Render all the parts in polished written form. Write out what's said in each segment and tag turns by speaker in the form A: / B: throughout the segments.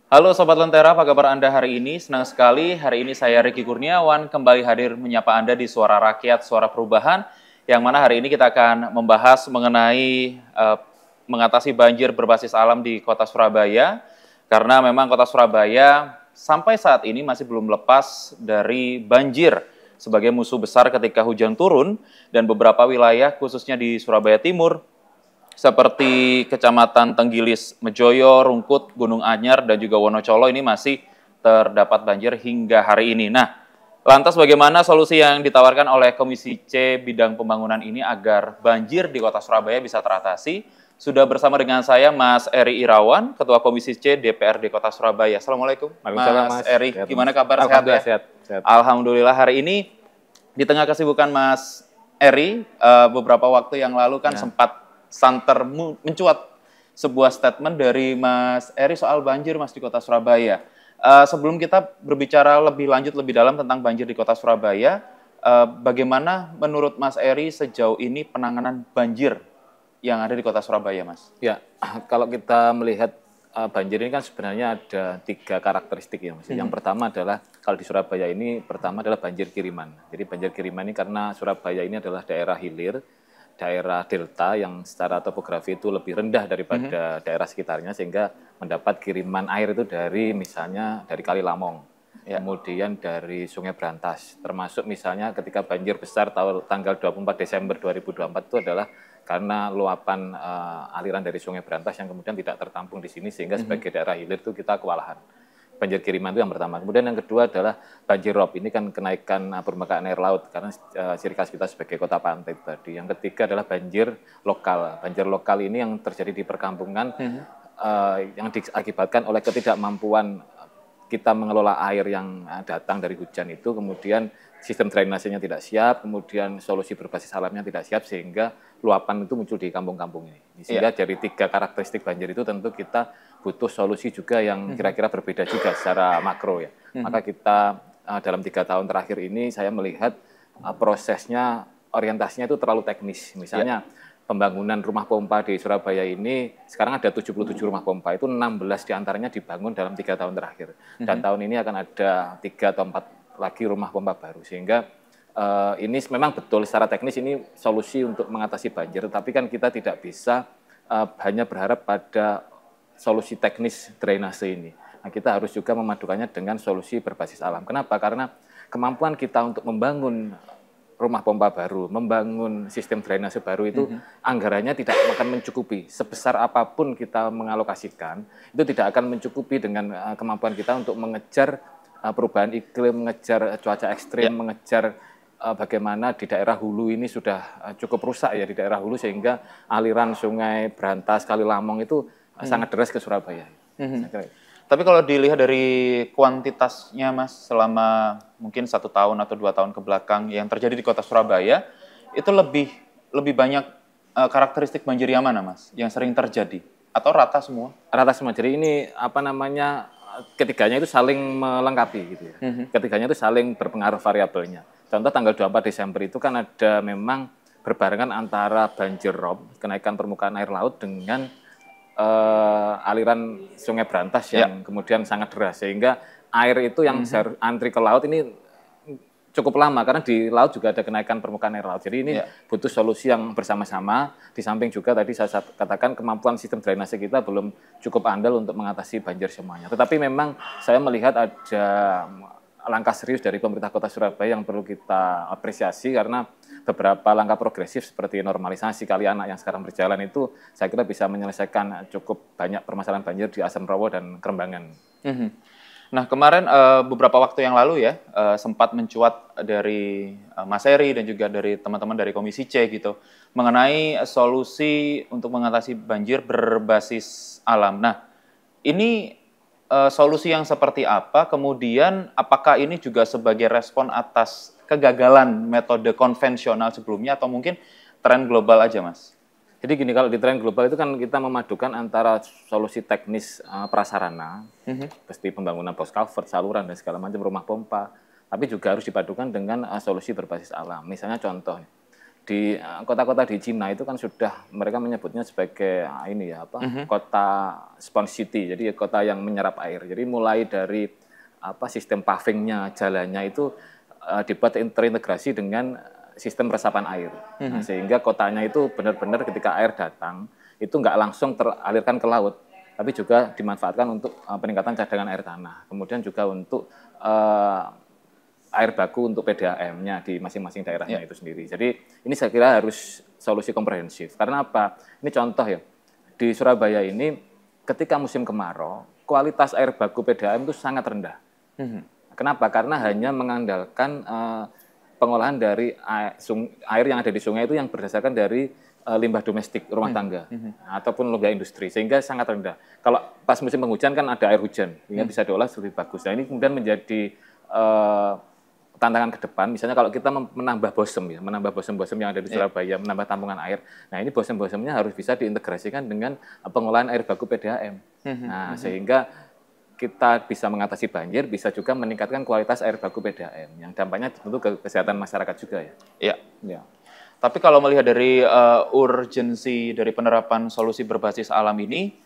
A: Halo Sobat Lentera, apa kabar Anda hari ini? Senang sekali, hari ini saya Ricky Kurniawan kembali hadir menyapa Anda di Suara Rakyat, Suara Perubahan, yang mana hari ini kita akan membahas mengenai mengatasi banjir berbasis alam di kota Surabaya, karena memang kota Surabaya sampai saat ini masih belum lepas dari banjir sebagai musuh besar ketika hujan turun, dan beberapa wilayah khususnya di Surabaya Timur, seperti Kecamatan Tenggilis, Mejoyo, Rungkut, Gunung Anyar, dan juga Wonocolo ini masih terdapat banjir hingga hari ini. Nah, lantas bagaimana solusi yang ditawarkan oleh Komisi C bidang pembangunan ini agar banjir di kota Surabaya bisa teratasi? Sudah bersama dengan saya Mas Eri Irawan, Ketua Komisi C DPRD Kota Surabaya. Assalamualaikum Mas Eri, gimana kabar? Sehat ya?
B: Sehat.
A: Alhamdulillah, hari ini di tengah kesibukan Mas Eri, beberapa waktu yang lalu kan sempat santer mencuat sebuah statement dari Mas Eri soal banjir Mas di kota Surabaya. Sebelum kita berbicara lebih lanjut, lebih dalam tentang banjir di kota Surabaya, bagaimana menurut Mas Eri sejauh ini penanganan banjir yang ada di kota Surabaya, Mas?
B: Ya, kalau kita melihat banjir ini kan sebenarnya ada 3 karakteristik ya, Mas. Yang pertama adalah kalau di Surabaya ini pertama adalah banjir kiriman. Jadi banjir kiriman ini karena Surabaya ini adalah daerah hilir, daerah delta yang secara topografi itu lebih rendah daripada daerah sekitarnya, sehingga mendapat kiriman air itu dari misalnya dari Kali Lamong, kemudian dari Sungai Brantas, termasuk misalnya ketika banjir besar tanggal 24 Desember 2024 itu adalah karena luapan aliran dari Sungai Brantas yang kemudian tidak tertampung di sini, sehingga sebagai daerah hilir itu kita kewalahan. Banjir kiriman itu yang pertama. Kemudian yang kedua adalah banjir rob. Ini kan kenaikan permukaan air laut karena ciri khas kita sebagai kota pantai tadi. Yang ketiga adalah banjir lokal. Banjir lokal ini yang terjadi di perkampungan yang diakibatkan oleh ketidakmampuan kita mengelola air yang datang dari hujan itu, kemudian sistem drainasenya tidak siap, kemudian solusi berbasis alamnya tidak siap, sehingga luapan itu muncul di kampung-kampung ini. Sehingga dari 3 karakteristik banjir itu tentu kita butuh solusi juga yang kira-kira berbeda juga secara makro ya. Maka kita dalam 3 tahun terakhir ini saya melihat prosesnya, orientasinya itu terlalu teknis. Misalnya pembangunan rumah pompa di Surabaya ini sekarang ada 77 rumah pompa, itu 16 diantaranya dibangun dalam 3 tahun terakhir. Dan tahun ini akan ada 3 atau 4 lagi rumah pompa baru, sehingga ini memang betul secara teknis ini solusi untuk mengatasi banjir, tapi kan kita tidak bisa hanya berharap pada solusi teknis drainase ini. Nah, kita harus juga memadukannya dengan solusi berbasis alam. Kenapa? Karena kemampuan kita untuk membangun rumah pompa baru, membangun sistem drainase baru itu anggarannya tidak akan mencukupi. Sebesar apapun kita mengalokasikan, itu tidak akan mencukupi dengan kemampuan kita untuk mengejar perubahan iklim, mengejar cuaca ekstrim, mengejar bagaimana di daerah hulu ini sudah cukup rusak ya di daerah hulu, sehingga aliran Sungai Brantas, Kali Lamong itu sangat deras ke Surabaya.
A: Tapi kalau dilihat dari kuantitasnya, Mas, selama mungkin 1 tahun atau 2 tahun ke belakang yang terjadi di kota Surabaya, itu lebih banyak karakteristik banjir yang mana, Mas? Yang sering terjadi? Atau rata semua?
B: Rata semua. Jadi ini apa namanya, ketiganya itu saling melengkapi gitu ya. Ketiganya itu saling berpengaruh variabelnya. Contoh tanggal 24 Desember itu kan ada memang berbarengan antara banjir rob, kenaikan permukaan air laut, dengan aliran Sungai Brantas yang kemudian sangat deras, sehingga air itu yang antri ke laut ini cukup lama, karena di laut juga ada kenaikan permukaan air laut. Jadi ini butuh solusi yang bersama-sama, di samping juga tadi saya katakan kemampuan sistem drainase kita belum cukup andal untuk mengatasi banjir semuanya. Tetapi memang saya melihat ada langkah serius dari pemerintah kota Surabaya yang perlu kita apresiasi, karena beberapa langkah progresif seperti normalisasi kali anak yang sekarang berjalan itu saya kira bisa menyelesaikan cukup banyak permasalahan banjir di Asam Rawo dan Kerembangan.
A: Nah, kemarin beberapa waktu yang lalu ya sempat mencuat dari Mas Eri dan juga dari teman-teman dari Komisi C gitu mengenai solusi untuk mengatasi banjir berbasis alam. Nah, ini solusi yang seperti apa? Kemudian apakah ini juga sebagai respon atas kegagalan metode konvensional sebelumnya atau mungkin tren global aja, Mas?
B: Jadi gini, kalau di tren global itu kan kita memadukan antara solusi teknis prasarana, seperti pembangunan post culvert, saluran, dan segala macam rumah pompa, tapi juga harus dipadukan dengan solusi berbasis alam. Misalnya contoh, di kota-kota di Cina itu kan sudah mereka menyebutnya sebagai ini ya kota sponge city, jadi kota yang menyerap air. Jadi mulai dari sistem pavingnya, jalannya itu dibuat terintegrasi dengan sistem resapan air. Nah, sehingga kotanya itu benar-benar ketika air datang itu nggak langsung teralirkan ke laut, tapi juga dimanfaatkan untuk peningkatan cadangan air tanah. Kemudian juga untuk air baku untuk PDAM-nya di masing-masing daerahnya itu sendiri. Jadi ini saya kira harus solusi komprehensif. Karena apa? Ini contoh ya, di Surabaya ini ketika musim kemarau, kualitas air baku PDAM itu sangat rendah. Kenapa? Karena hanya mengandalkan pengolahan dari air yang ada di sungai itu yang berdasarkan dari limbah domestik rumah tangga ataupun limbah industri, sehingga sangat rendah. Kalau pas musim penghujan kan ada air hujan, sehingga bisa diolah lebih bagus. Nah ini kemudian menjadi tantangan ke depan, misalnya kalau kita menambah bosem yang ada di Surabaya, menambah tampungan air. Nah, ini bosem-bosemnya harus bisa diintegrasikan dengan pengolahan air baku PDAM. Nah, sehingga kita bisa mengatasi banjir, bisa juga meningkatkan kualitas air baku PDAM, yang dampaknya tentu ke kesehatan masyarakat juga ya.
A: Iya. Ya. Tapi kalau melihat dari urgensi dari penerapan solusi berbasis alam ini,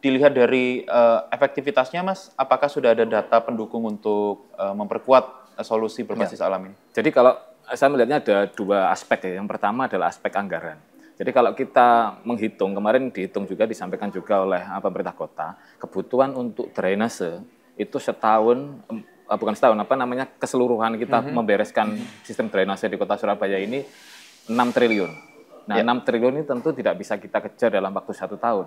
A: dilihat dari efektivitasnya, Mas, apakah sudah ada data pendukung untuk memperkuat solusi berbasis alam ini?
B: Jadi kalau saya melihatnya ada dua aspek ya. Yang pertama adalah aspek anggaran. Jadi kalau kita menghitung, kemarin dihitung juga, disampaikan juga oleh pemerintah kota, kebutuhan untuk drainase itu keseluruhan kita membereskan sistem drainase di kota Surabaya ini 6 triliun. Nah, 6 triliun ini tentu tidak bisa kita kejar dalam waktu 1 tahun.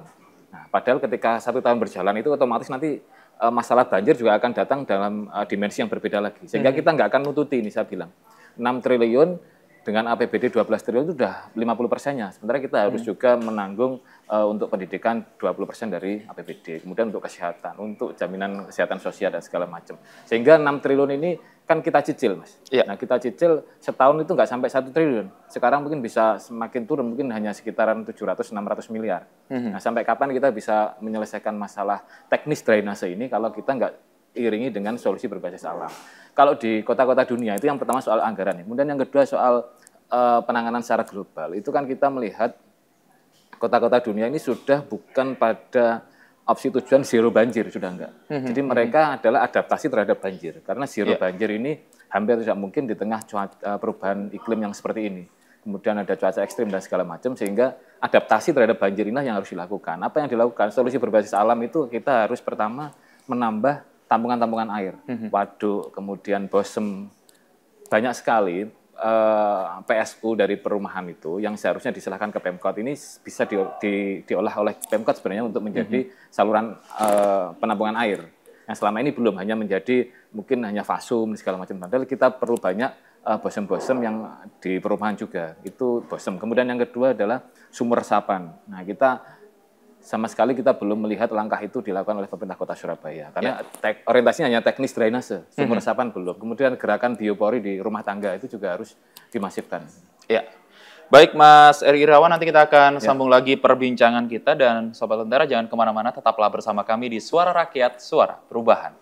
B: Nah, padahal ketika 1 tahun berjalan itu otomatis nanti masalah banjir juga akan datang dalam dimensi yang berbeda lagi. Sehingga kita nggak akan nututi ini, saya bilang. 6 triliun dengan APBD 12 triliun itu sudah 50%-nya. Sementara kita harus juga menanggung untuk pendidikan 20% dari APBD. Kemudian untuk kesehatan, untuk jaminan kesehatan sosial dan segala macam. Sehingga 6 triliun ini kan kita cicil, Mas. Nah, kita cicil setahun itu nggak sampai 1 triliun. Sekarang mungkin bisa semakin turun, mungkin hanya sekitaran 700-600 miliar. Nah, sampai kapan kita bisa menyelesaikan masalah teknis drainase ini kalau kita nggak iringi dengan solusi berbasis alam. Kalau di kota-kota dunia itu yang pertama soal anggaran. Kemudian yang kedua soal penanganan secara global. Itu kan kita melihat kota-kota dunia ini sudah bukan pada opsi tujuan zero banjir, sudah enggak. Jadi mereka adalah adaptasi terhadap banjir. Karena zero banjir ini hampir tidak mungkin di tengah perubahan iklim yang seperti ini. Kemudian ada cuaca ekstrim dan segala macam, sehingga adaptasi terhadap banjir inilah yang harus dilakukan. Apa yang dilakukan? Solusi berbasis alam itu kita harus pertama menambah tampungan-tampungan air, waduk, kemudian bosem. Banyak sekali PSU dari perumahan itu yang seharusnya diserahkan ke Pemkot ini bisa diolah oleh Pemkot sebenarnya untuk menjadi saluran penampungan air. Yang selama ini belum, hanya menjadi mungkin hanya fasum segala macam. Padahal kita perlu banyak bosem-bosem yang di perumahan juga. Itu bosem. Kemudian yang kedua adalah sumur resapan. Nah, kita sama sekali kita belum melihat langkah itu dilakukan oleh pemerintah kota Surabaya. Karena orientasinya hanya teknis drainase, sumur resapan belum. Kemudian gerakan biopori di rumah tangga itu juga harus dimasifkan.
A: Ya, baik Mas Eri Irawan, nanti kita akan sambung lagi perbincangan kita. Dan Sobat Lentera jangan kemana-mana, tetaplah bersama kami di Suara Rakyat, Suara Perubahan.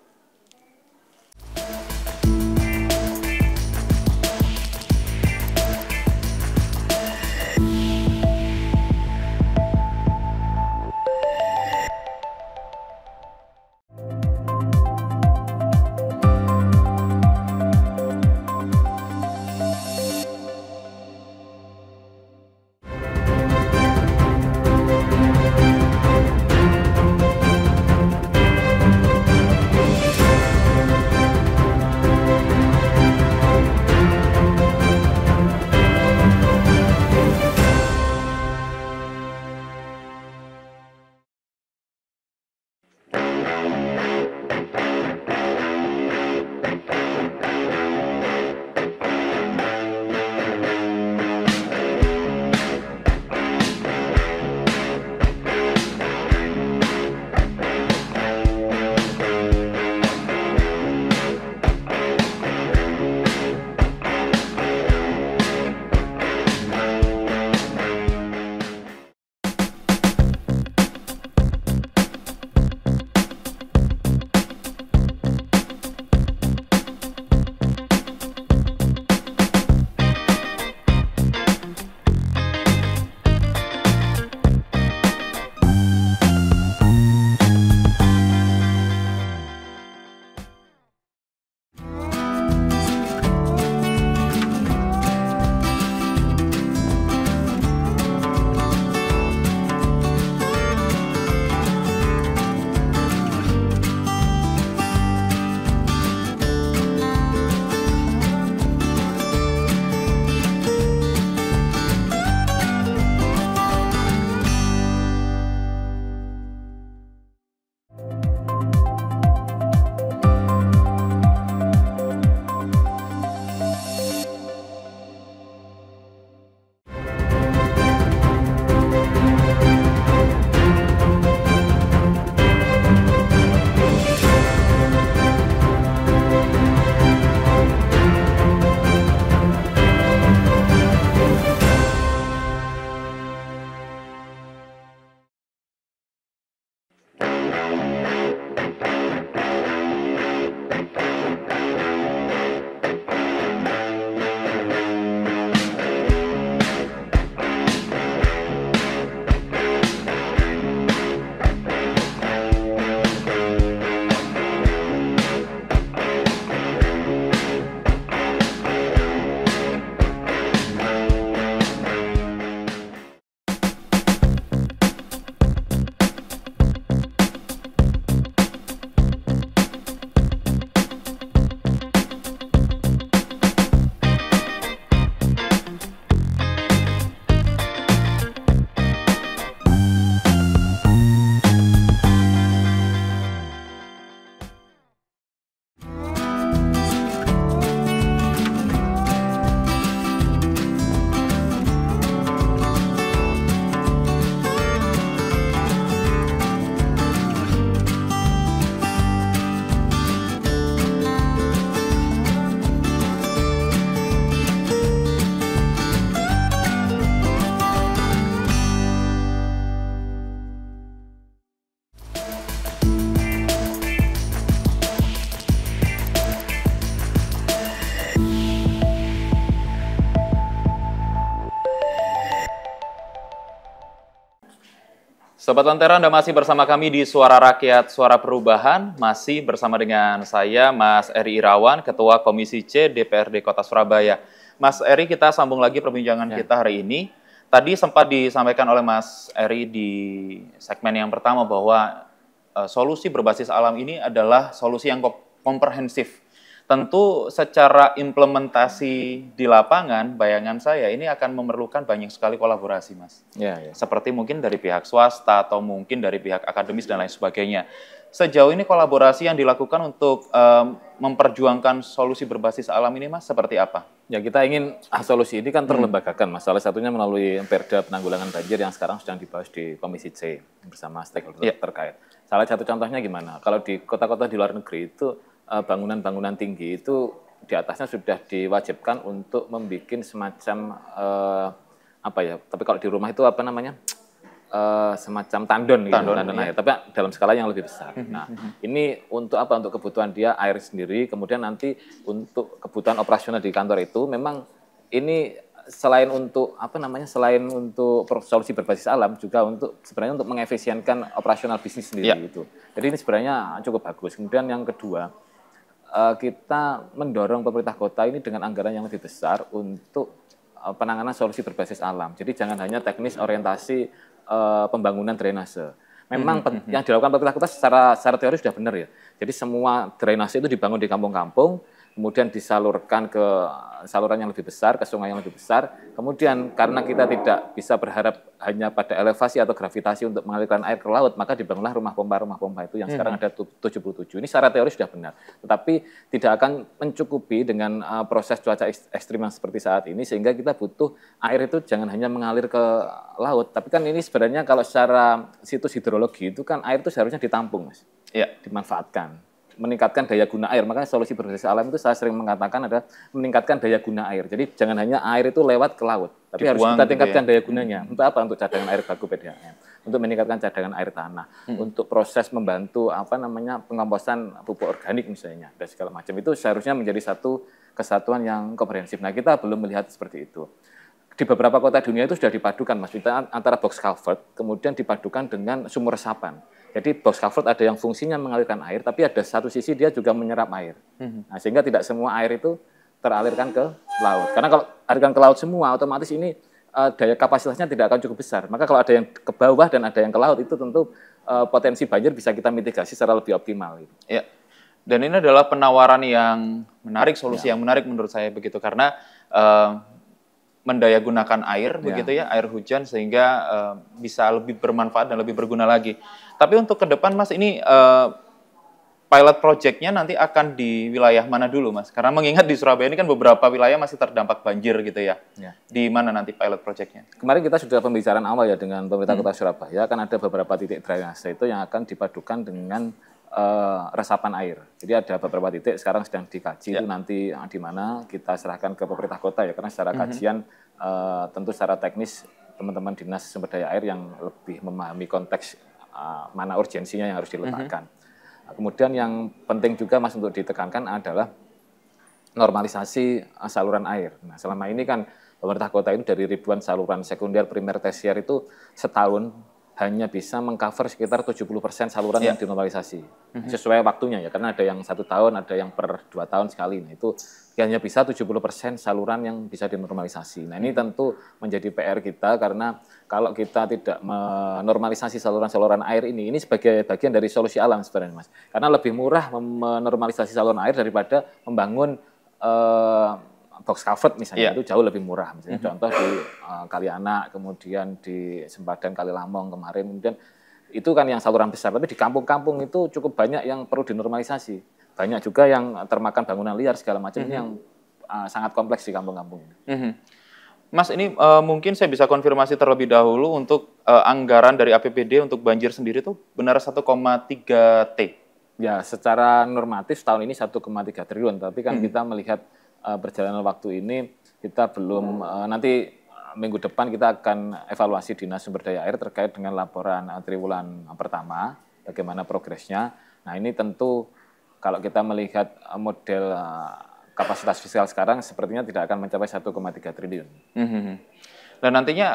A: Sobat Lentera, Anda masih bersama kami di Suara Rakyat, Suara Perubahan. Masih bersama dengan saya, Mas Eri Irawan, Ketua Komisi C DPRD Kota Surabaya. Mas Eri, kita sambung lagi perbincangan kita hari ini. Tadi sempat disampaikan oleh Mas Eri di segmen yang pertama bahwa solusi berbasis alam ini adalah solusi yang komprehensif. Tentu secara implementasi di lapangan, bayangan saya ini akan memerlukan banyak sekali kolaborasi, Mas. Seperti mungkin dari pihak swasta atau mungkin dari pihak akademis dan lain sebagainya. Sejauh ini kolaborasi yang dilakukan untuk memperjuangkan solusi berbasis alam ini, Mas, seperti apa?
B: Ya, kita ingin solusi ini kan terlembagakan, Mas. Salah satunya melalui Perda Penanggulangan Banjir yang sekarang sedang dibahas di Komisi C bersama stakeholder terkait. Salah satu contohnya gimana? Kalau di kota-kota di luar negeri itu bangunan-bangunan tinggi itu di atasnya sudah diwajibkan untuk membuat semacam tapi kalau di rumah itu apa namanya? Semacam tandon air, tapi dalam skala yang lebih besar. Nah, ini untuk apa? Untuk kebutuhan dia air sendiri, kemudian nanti untuk kebutuhan operasional di kantor itu memang ini selain untuk selain untuk solusi berbasis alam juga untuk sebenarnya untuk mengefisienkan operasional bisnis sendiri itu. Jadi ini sebenarnya cukup bagus. Kemudian yang kedua, kita mendorong pemerintah kota ini dengan anggaran yang lebih besar untuk penanganan solusi berbasis alam. Jadi jangan hanya teknis orientasi pembangunan drainase. Memang yang dilakukan pemerintah kota secara teori sudah benar ya. Jadi semua drainase itu dibangun di kampung-kampung, kemudian disalurkan ke saluran yang lebih besar, ke sungai yang lebih besar. Kemudian karena kita tidak bisa berharap hanya pada elevasi atau gravitasi untuk mengalirkan air ke laut, maka dibangunlah rumah pompa itu yang sekarang ada 77. Ini secara teori sudah benar. Tetapi tidak akan mencukupi dengan proses cuaca ekstrim yang seperti saat ini, sehingga kita butuh air itu jangan hanya mengalir ke laut. Tapi kan ini sebenarnya kalau secara situs hidrologi itu kan air itu seharusnya ditampung, Mas. Dimanfaatkan. Meningkatkan daya guna air. Makanya solusi berbasis alam itu saya sering mengatakan adalah meningkatkan daya guna air. Jadi jangan hanya air itu lewat ke laut, tapi harus kita tingkatkan daya gunanya. Untuk apa? Untuk cadangan air baku PDAM, untuk meningkatkan cadangan air tanah, untuk proses membantu pengomposan pupuk organik misalnya dan segala macam. Itu seharusnya menjadi satu kesatuan yang komprehensif. Nah, kita belum melihat seperti itu. Di beberapa kota dunia itu sudah dipadukan, Mas, antara box culvert kemudian dipadukan dengan sumur resapan. Jadi box culvert ada yang fungsinya mengalirkan air, tapi ada satu sisi dia juga menyerap air. Nah, sehingga tidak semua air itu teralirkan ke laut. Karena kalau alirkan ke laut semua, otomatis ini daya kapasitasnya tidak akan cukup besar. Maka kalau ada yang ke bawah dan ada yang ke laut, itu tentu potensi banjir bisa kita mitigasi secara lebih optimal.
A: Ya. Dan ini adalah penawaran yang menarik, solusi yang menarik menurut saya begitu. Karena mendayagunakan air begitu ya, air hujan sehingga bisa lebih bermanfaat dan lebih berguna lagi. Tapi untuk ke depan, Mas, ini pilot project-nya nanti akan di wilayah mana dulu, Mas? Karena mengingat di Surabaya ini kan beberapa wilayah masih terdampak banjir gitu ya. Di mana nanti pilot project-nya?
B: Kemarin kita sudah pembicaraan awal ya dengan pemerintah Kota Surabaya, kan ada beberapa titik drainase itu yang akan dipadukan dengan resapan air. Jadi ada beberapa titik sekarang sedang dikaji itu nanti di mana kita serahkan ke pemerintah kota ya, karena secara kajian tentu secara teknis teman-teman dinas sumber daya air yang lebih memahami konteks mana urgensinya yang harus diletakkan. Kemudian yang penting juga, Mas, untuk ditekankan adalah normalisasi saluran air. Nah, selama ini kan pemerintah kota ini dari ribuan saluran sekunder, primer, tersier itu setahun hanya bisa mengcover sekitar 70% saluran yang dinormalisasi. Sesuai waktunya ya, karena ada yang 1 tahun, ada yang per 2 tahun sekali. Nah, itu hanya bisa 70% saluran yang bisa dinormalisasi. Nah, ini tentu menjadi PR kita, karena kalau kita tidak menormalisasi saluran-saluran air ini sebagai bagian dari solusi alam sebenarnya, Mas. Karena lebih murah menormalisasi saluran air daripada membangun box culvert misalnya, itu jauh lebih murah. Misalnya contoh di Kalianak, kemudian di Sempadan Kalilamong kemarin, kemudian itu kan yang saluran besar. Tapi di kampung-kampung itu cukup banyak yang perlu dinormalisasi. Banyak juga yang termakan bangunan liar segala macam, ini yang sangat kompleks di kampung-kampung.
A: Mas, ini mungkin saya bisa konfirmasi terlebih dahulu untuk anggaran dari APBD untuk banjir sendiri itu benar 1,3 T?
B: Ya, secara normatif tahun ini 1,3 triliun, tapi kan kita melihat perjalanan waktu ini kita belum nanti minggu depan kita akan evaluasi Dinas Sumber Daya Air terkait dengan laporan triwulan pertama, bagaimana progresnya. Nah, ini tentu kalau kita melihat model kapasitas fiskal sekarang sepertinya tidak akan mencapai 1,3 triliun.
A: Dan nantinya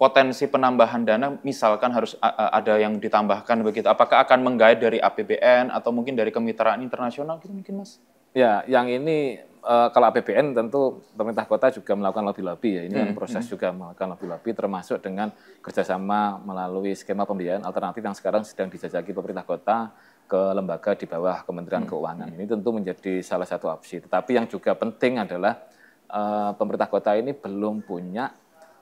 A: potensi penambahan dana, misalkan harus ada yang ditambahkan begitu, apakah akan menggait dari APBN atau mungkin dari kemitraan internasional gitu mungkin Mas?
B: Ya, yang ini kalau APBN tentu pemerintah kota juga melakukan lobby-lobby ya. Ini kan proses juga melakukan lobby-lobby termasuk dengan kerjasama melalui skema pembiayaan alternatif yang sekarang sedang dijajaki pemerintah kota ke lembaga di bawah Kementerian Keuangan. Ini tentu menjadi salah satu opsi. Tetapi yang juga penting adalah pemerintah kota ini belum punya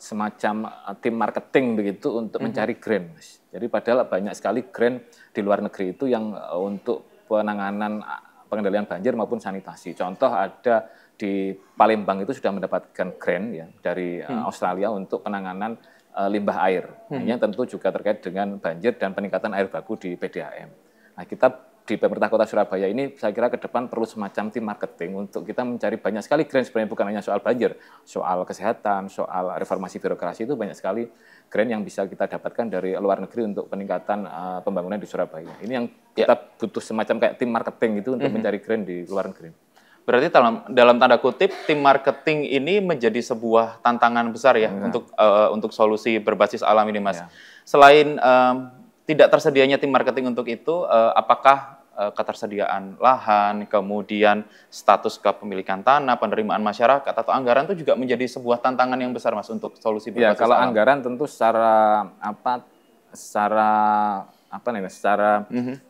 B: semacam tim marketing begitu untuk mencari grant. Jadi padahal banyak sekali grant di luar negeri itu yang untuk penanganan pengendalian banjir maupun sanitasi. Contoh ada di Palembang itu sudah mendapatkan grant ya dari Australia untuk penanganan limbah air. Ini tentu juga terkait dengan banjir dan peningkatan air baku di PDAM. Nah, kita di pemerintah kota Surabaya ini saya kira ke depan perlu semacam tim marketing untuk kita mencari banyak sekali grant, sebenarnya bukan hanya soal banjir, soal kesehatan, soal reformasi birokrasi, itu banyak sekali grant yang bisa kita dapatkan dari luar negeri untuk peningkatan pembangunan di Surabaya. Ini yang kita butuh semacam kayak tim marketing itu untuk mencari grant di luar negeri.
A: Berarti dalam tanda kutip tim marketing ini menjadi sebuah tantangan besar ya untuk solusi berbasis alam ini Mas. Selain tidak tersedianya tim marketing untuk itu, apakah ketersediaan lahan, kemudian status kepemilikan tanah, penerimaan masyarakat atau anggaran itu juga menjadi sebuah tantangan yang besar Mas untuk solusi berbasis
B: kalau
A: alam?
B: Anggaran tentu secara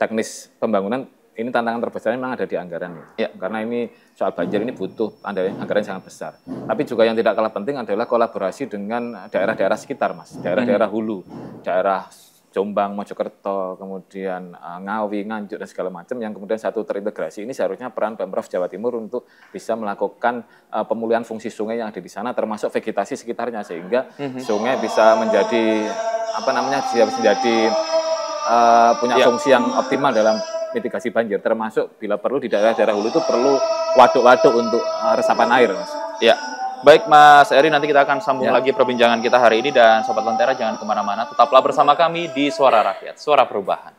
B: teknis pembangunan ini tantangan terbesarnya memang ada di anggaran ya. Karena ini soal banjir ini butuh anggaran yang sangat besar. Tapi juga yang tidak kalah penting adalah kolaborasi dengan daerah-daerah sekitar Mas, daerah-daerah hulu, daerah Jombang, Mojokerto, kemudian Ngawi, Nganjuk, dan segala macam yang kemudian satu terintegrasi. Ini seharusnya peran Pemprov Jawa Timur untuk bisa melakukan pemulihan fungsi sungai yang ada di sana, termasuk vegetasi sekitarnya, sehingga sungai bisa menjadi punya fungsi yang optimal dalam mitigasi banjir, termasuk bila perlu di daerah-daerah hulu itu perlu waduk-waduk untuk resapan air, Mas.
A: Ya. Baik Mas Eri, nanti kita akan sambung lagi perbincangan kita hari ini, dan Sobat Lentera jangan kemana-mana, tetaplah bersama kami di Suara Rakyat, Suara Perubahan.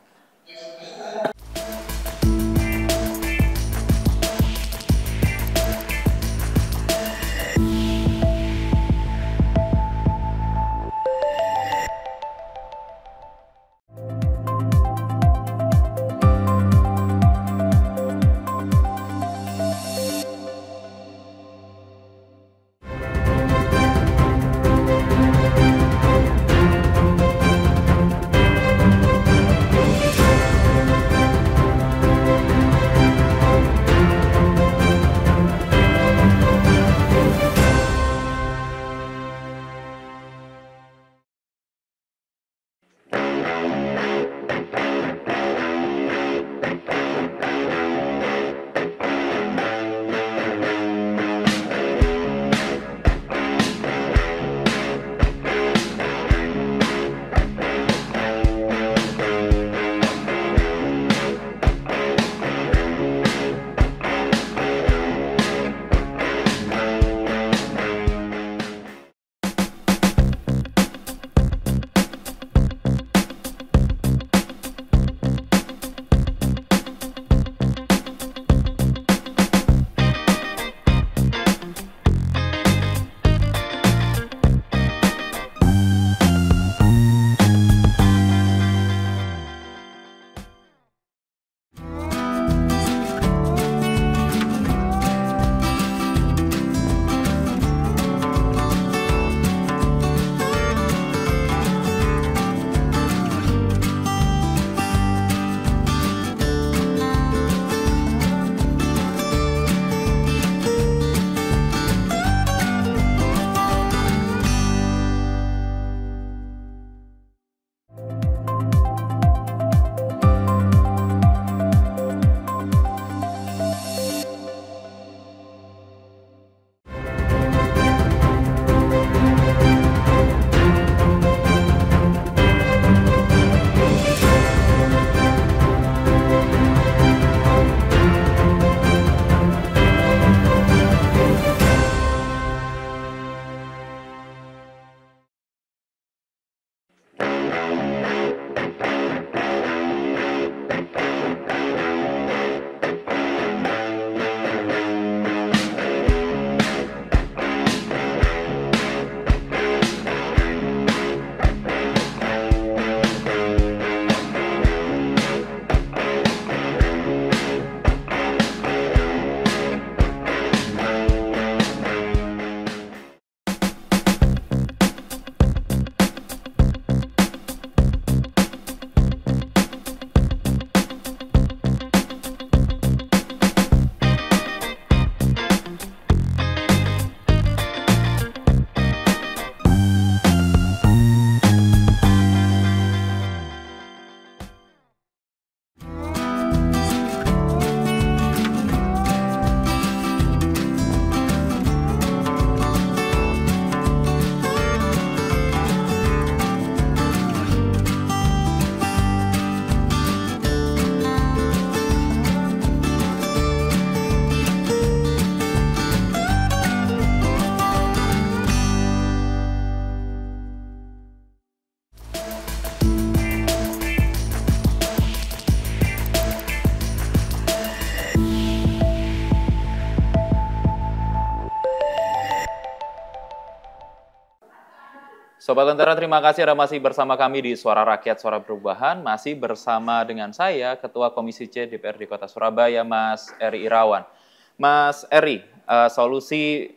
A: Sobat Lentera, terima kasih Anda masih bersama kami di Suara Rakyat, Suara Perubahan. Masih bersama dengan saya, Ketua Komisi C DPRD Kota Surabaya, Mas Eri Irawan. Mas Eri, solusi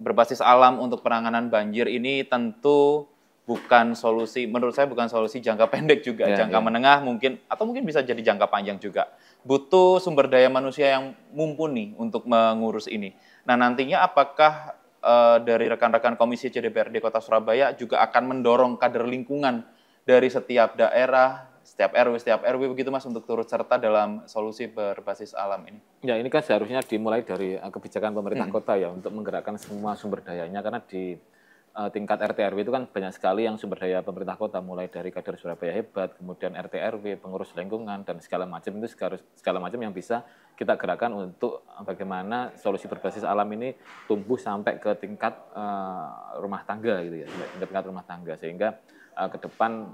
A: berbasis alam untuk penanganan banjir ini tentu bukan solusi, menurut saya bukan solusi jangka pendek juga, jangka menengah mungkin, atau mungkin bisa jadi jangka panjang juga. Butuh sumber daya manusia yang mumpuni untuk mengurus ini. Nah, nantinya apakah dari rekan-rekan Komisi C DPRD Kota Surabaya juga akan mendorong kader lingkungan dari setiap daerah, setiap RW begitu Mas, untuk turut serta dalam solusi berbasis alam ini?
B: Ya, ini kan seharusnya dimulai dari kebijakan pemerintah kota ya untuk menggerakkan semua sumber dayanya, karena di tingkat RT RW itu kan banyak sekali yang sumber daya pemerintah kota, mulai dari kader Surabaya Hebat, kemudian RT RW, pengurus lingkungan, dan segala macam itu segala macam yang bisa kita gerakkan untuk bagaimana solusi berbasis alam ini tumbuh sampai ke tingkat rumah tangga gitu ya, tingkat rumah tangga, sehingga ke depan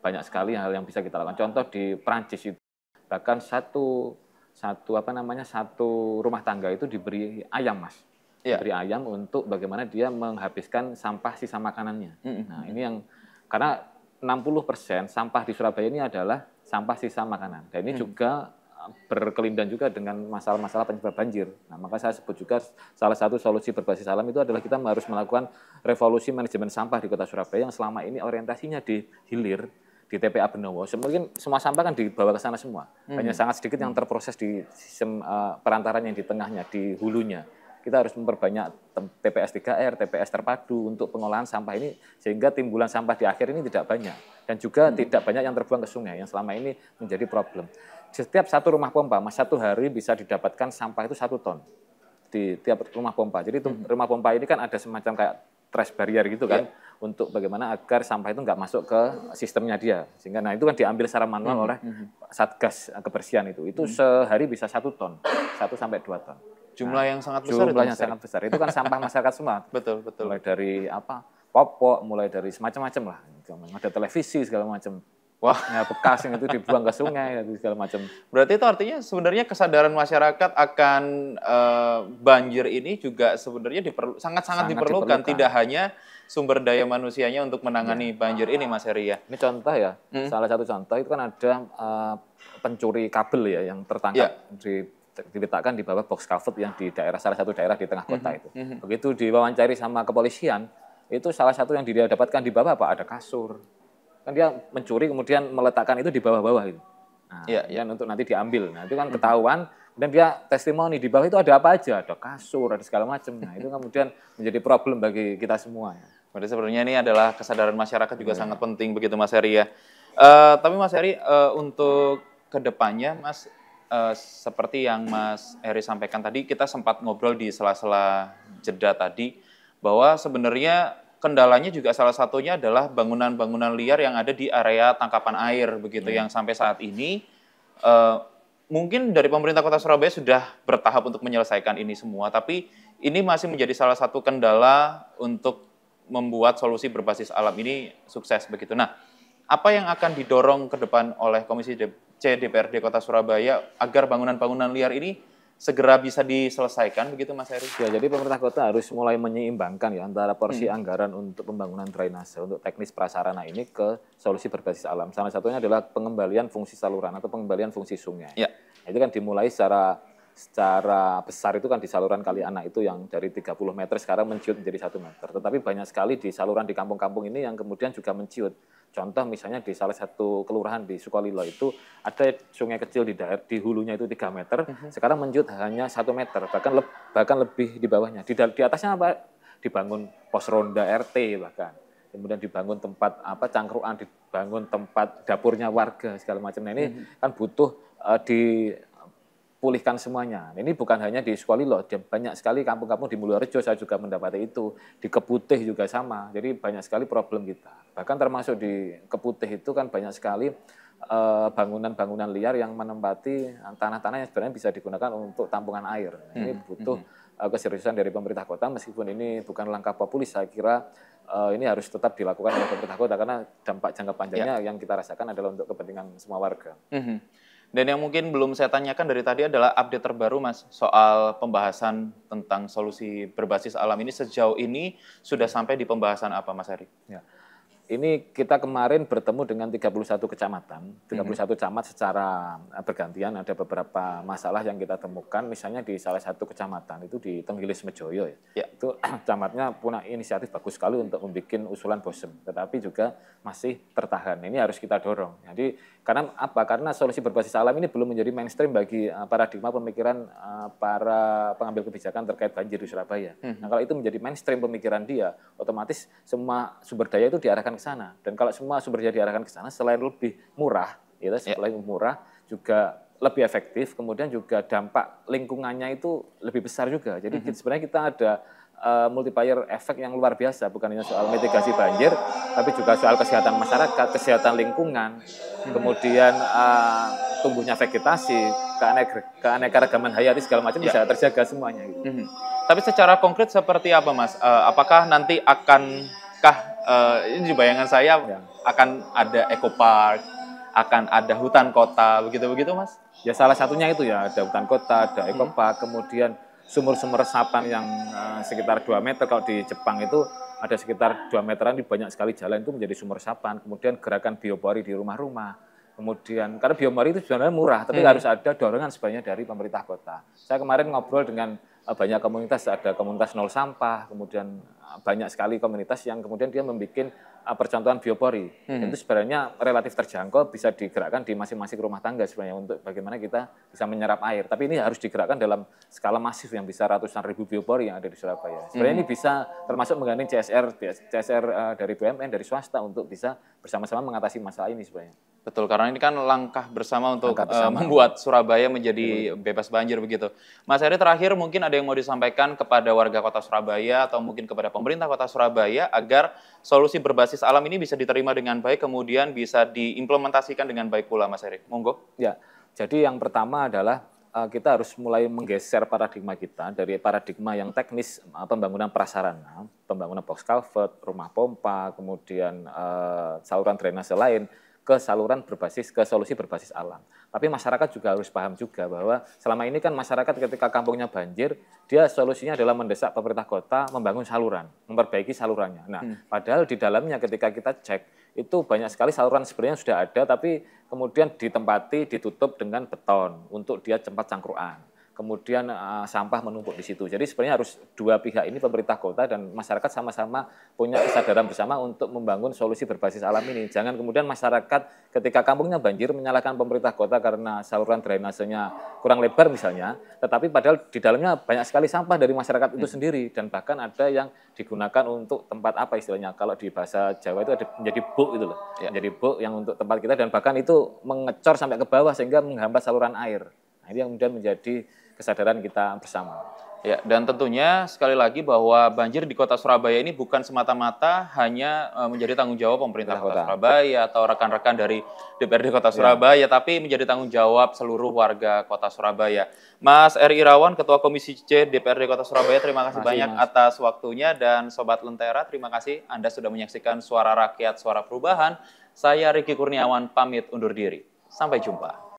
B: banyak sekali hal yang bisa kita lakukan. Contoh di Prancis itu bahkan satu rumah tangga itu diberi ayam, Mas. Diberi ayam untuk bagaimana dia menghabiskan sampah sisa makanannya. Nah, ini yang karena 60% sampah di Surabaya ini adalah sampah sisa makanan. Dan ini juga berkelindan juga dengan masalah-masalah penyebab banjir. Nah, maka saya sebut juga salah satu solusi berbasis alam itu adalah kita harus melakukan revolusi manajemen sampah di Kota Surabaya yang selama ini orientasinya di hilir, di TPA Benowo. Mungkin semua sampah kan dibawa ke sana semua. Hanya sangat sedikit yang terproses di sistem perantaran yang di tengahnya, di hulunya. Kita harus memperbanyak TPS 3R, TPS terpadu untuk pengolahan sampah ini, sehingga timbulan sampah di akhir ini tidak banyak. Dan juga tidak banyak yang terbuang ke sungai, yang selama ini menjadi problem. Setiap satu rumah pompa, Mas, satu hari bisa didapatkan sampah itu 1 ton di tiap rumah pompa. Jadi rumah pompa ini kan ada semacam kayak trash barrier gitu kan, untuk bagaimana agar sampah itu nggak masuk ke sistemnya dia. Sehingga nah itu kan diambil secara manual oleh Satgas kebersihan itu. Itu sehari bisa 1 ton, 1 sampai 2 ton.
A: Jumlah yang sangat besar.
B: Jumlah yang sangat besar. Itu kan sampah masyarakat semua.
A: Betul.
B: Mulai dari popok, mulai dari semacam-macam lah. Ada televisi segala macam. Wah, ya, bekas yang itu dibuang ke sungai segala macam.
A: Berarti itu artinya sebenarnya kesadaran masyarakat akan banjir ini juga sebenarnya sangat-sangat diperlukan. Tidak hanya sumber daya manusianya untuk menangani banjir ini, Mas Heri ya.
B: Ini contoh ya. Salah satu contoh itu kan ada pencuri kabel ya yang tertangkap diletakkan di bawah box culvert yang di salah satu daerah di tengah kota itu. Begitu diwawancari sama kepolisian, itu salah satu yang dia dapatkan di bawah apa? Ada kasur. Kan dia mencuri kemudian meletakkan itu di bawah-bawah itu. Nah, untuk nanti diambil. Nah, itu kan ketahuan, dan dia testimoni di bawah itu ada apa aja? Ada kasur, ada segala macam. Nah, itu kemudian menjadi problem bagi kita semua.
A: Berarti sebenarnya ini adalah kesadaran masyarakat juga sangat penting begitu Mas Heri ya. Tapi Mas Heri, untuk kedepannya Mas, seperti yang Mas Heri sampaikan tadi, kita sempat ngobrol di sela-sela jeda tadi, bahwa sebenarnya kendalanya juga salah satunya adalah bangunan-bangunan liar yang ada di area tangkapan air, begitu, yang sampai saat ini mungkin dari pemerintah Kota Surabaya sudah bertahap untuk menyelesaikan ini semua, tapi ini masih menjadi salah satu kendala untuk membuat solusi berbasis alam ini sukses, begitu. Nah, apa yang akan didorong ke depan oleh Komisi C DPRD Kota Surabaya agar bangunan-bangunan liar ini segera bisa diselesaikan, begitu Mas Heri?
B: Ya, jadi pemerintah kota harus mulai menyeimbangkan ya antara porsi anggaran untuk pembangunan drainase, untuk teknis prasarana ini ke solusi berbasis alam. Salah satunya adalah pengembalian fungsi saluran atau pengembalian fungsi sungai. Ya. Itu kan dimulai secara besar itu kan di saluran Kali Anak itu yang dari 30 meter sekarang menciut menjadi 1 meter. Tetapi banyak sekali di saluran di kampung-kampung ini yang kemudian juga menciut. Contoh misalnya di salah satu kelurahan di Sukolilo itu ada sungai kecil di hulunya itu 3 meter, sekarang menciut hanya 1 meter, bahkan lebih di bawahnya. Di atasnya apa? Dibangun pos ronda RT bahkan. Kemudian dibangun tempat cangkruan, dibangun tempat dapurnya warga segala macam. Nah, ini kan butuh dipulihkan semuanya. Ini bukan hanya di Sukolilo, banyak sekali kampung-kampung di Mulyorejo saya juga mendapati itu, di Keputih juga sama. Jadi banyak sekali problem kita. Bahkan termasuk di Keputih itu kan banyak sekali bangunan-bangunan liar yang menempati tanah-tanah yang sebenarnya bisa digunakan untuk tampungan air. Ini butuh keseriusan dari pemerintah kota, meskipun ini bukan langkah populis, saya kira ini harus tetap dilakukan oleh pemerintah kota karena dampak jangka panjangnya yang kita rasakan adalah untuk kepentingan semua warga.
A: Dan yang mungkin belum saya tanyakan dari tadi adalah update terbaru Mas soal pembahasan tentang solusi berbasis alam ini, sejauh ini sudah sampai di pembahasan apa Mas Heri?
B: Ya. ini kita kemarin bertemu dengan 31 kecamatan, 31 camat secara bergantian. Ada beberapa masalah yang kita temukan, misalnya di salah satu kecamatan itu di Tenggilis Mejoyo ya. Itu camatnya punya inisiatif bagus sekali untuk membuat usulan BOSEM, tetapi juga masih tertahan. Ini harus kita dorong. Jadi karena apa? Karena solusi berbasis alam ini belum menjadi mainstream bagi paradigma pemikiran para pengambil kebijakan terkait banjir di Surabaya. Nah, kalau itu menjadi mainstream pemikiran dia, otomatis semua sumber daya itu diarahkan ke sana. Dan kalau semua sumber daya diarahkan ke sana, selain lebih murah, selain murah, juga lebih efektif, kemudian juga dampak lingkungannya itu lebih besar juga. Jadi sebenarnya kita ada multiplier efek yang luar biasa, bukan hanya soal mitigasi banjir, tapi juga soal kesehatan masyarakat, kesehatan lingkungan, kemudian tumbuhnya vegetasi, keanekaragaman hayati segala macam bisa terjaga semuanya. Gitu.
A: Tapi secara konkret seperti apa, Mas? Apakah nanti ini di bayangan saya akan ada ekopark, akan ada hutan kota, begitu-begitu, Mas?
B: Ya salah satunya itu ya, ada hutan kota, ada ekopark, kemudian sumur-sumur resapan yang sekitar 2 meter, kalau di Jepang itu ada sekitar 2 meteran, di banyak sekali jalan itu menjadi sumur resapan, kemudian gerakan biopori di rumah-rumah, kemudian karena biopori itu sebenarnya murah, tapi harus ada dorongan sebenarnya dari pemerintah kota. Saya kemarin ngobrol dengan banyak komunitas, ada komunitas nol sampah, kemudian banyak sekali komunitas yang kemudian dia membuat percontohan biopori. Itu sebenarnya relatif terjangkau, bisa digerakkan di masing-masing rumah tangga sebenarnya untuk bagaimana kita bisa menyerap air. Tapi ini harus digerakkan dalam skala masif yang bisa ratusan ribu biopori yang ada di Surabaya. Sebenarnya ini bisa termasuk menggandeng CSR dari BUMN, dari swasta untuk bisa bersama-sama mengatasi masalah ini sebenarnya.
A: Betul, karena ini kan langkah bersama untuk membuat Surabaya menjadi bebas banjir begitu. Mas Heri, terakhir mungkin ada yang mau disampaikan kepada warga kota Surabaya atau mungkin kepada pemerintah kota Surabaya agar solusi berbasis alam ini bisa diterima dengan baik, kemudian bisa diimplementasikan dengan baik pula, Mas Heri. Monggo.
B: Ya, jadi yang pertama adalah kita harus mulai menggeser paradigma kita dari paradigma yang teknis pembangunan prasarana, pembangunan box culvert, rumah pompa, kemudian saluran drainase lain, ke saluran berbasis, ke solusi berbasis alam. Tapi masyarakat juga harus paham juga bahwa selama ini kan masyarakat ketika kampungnya banjir, dia solusinya adalah mendesak pemerintah kota membangun saluran, memperbaiki salurannya. Nah, padahal di dalamnya ketika kita cek, itu banyak sekali saluran sebenarnya sudah ada, tapi kemudian ditempati, ditutup dengan beton untuk dia tempat cangkruan. Kemudian sampah menumpuk di situ. Jadi sebenarnya harus dua pihak ini, pemerintah kota dan masyarakat sama-sama punya kesadaran bersama untuk membangun solusi berbasis alam ini. Jangan kemudian masyarakat ketika kampungnya banjir menyalahkan pemerintah kota karena saluran drainasenya kurang lebar misalnya, tetapi padahal di dalamnya banyak sekali sampah dari masyarakat itu sendiri, dan bahkan ada yang digunakan untuk tempat apa istilahnya, kalau di bahasa Jawa itu ada menjadi buk itu loh, menjadi buk yang untuk tempat kita, dan bahkan itu mengecor sampai ke bawah sehingga menghambat saluran air. Nah, ini yang kemudian menjadi kesadaran kita bersama.
A: Ya, dan tentunya sekali lagi bahwa banjir di kota Surabaya ini bukan semata-mata hanya menjadi tanggung jawab pemerintah kota Surabaya atau rekan-rekan dari DPRD Kota Surabaya, tapi menjadi tanggung jawab seluruh warga kota Surabaya. Mas Eri Irawan, Ketua Komisi C DPRD Kota Surabaya, terima kasih banyak atas waktunya, dan Sobat Lentera, terima kasih Anda sudah menyaksikan Suara Rakyat, Suara Perubahan. Saya Ricky Kurniawan pamit undur diri. Sampai jumpa.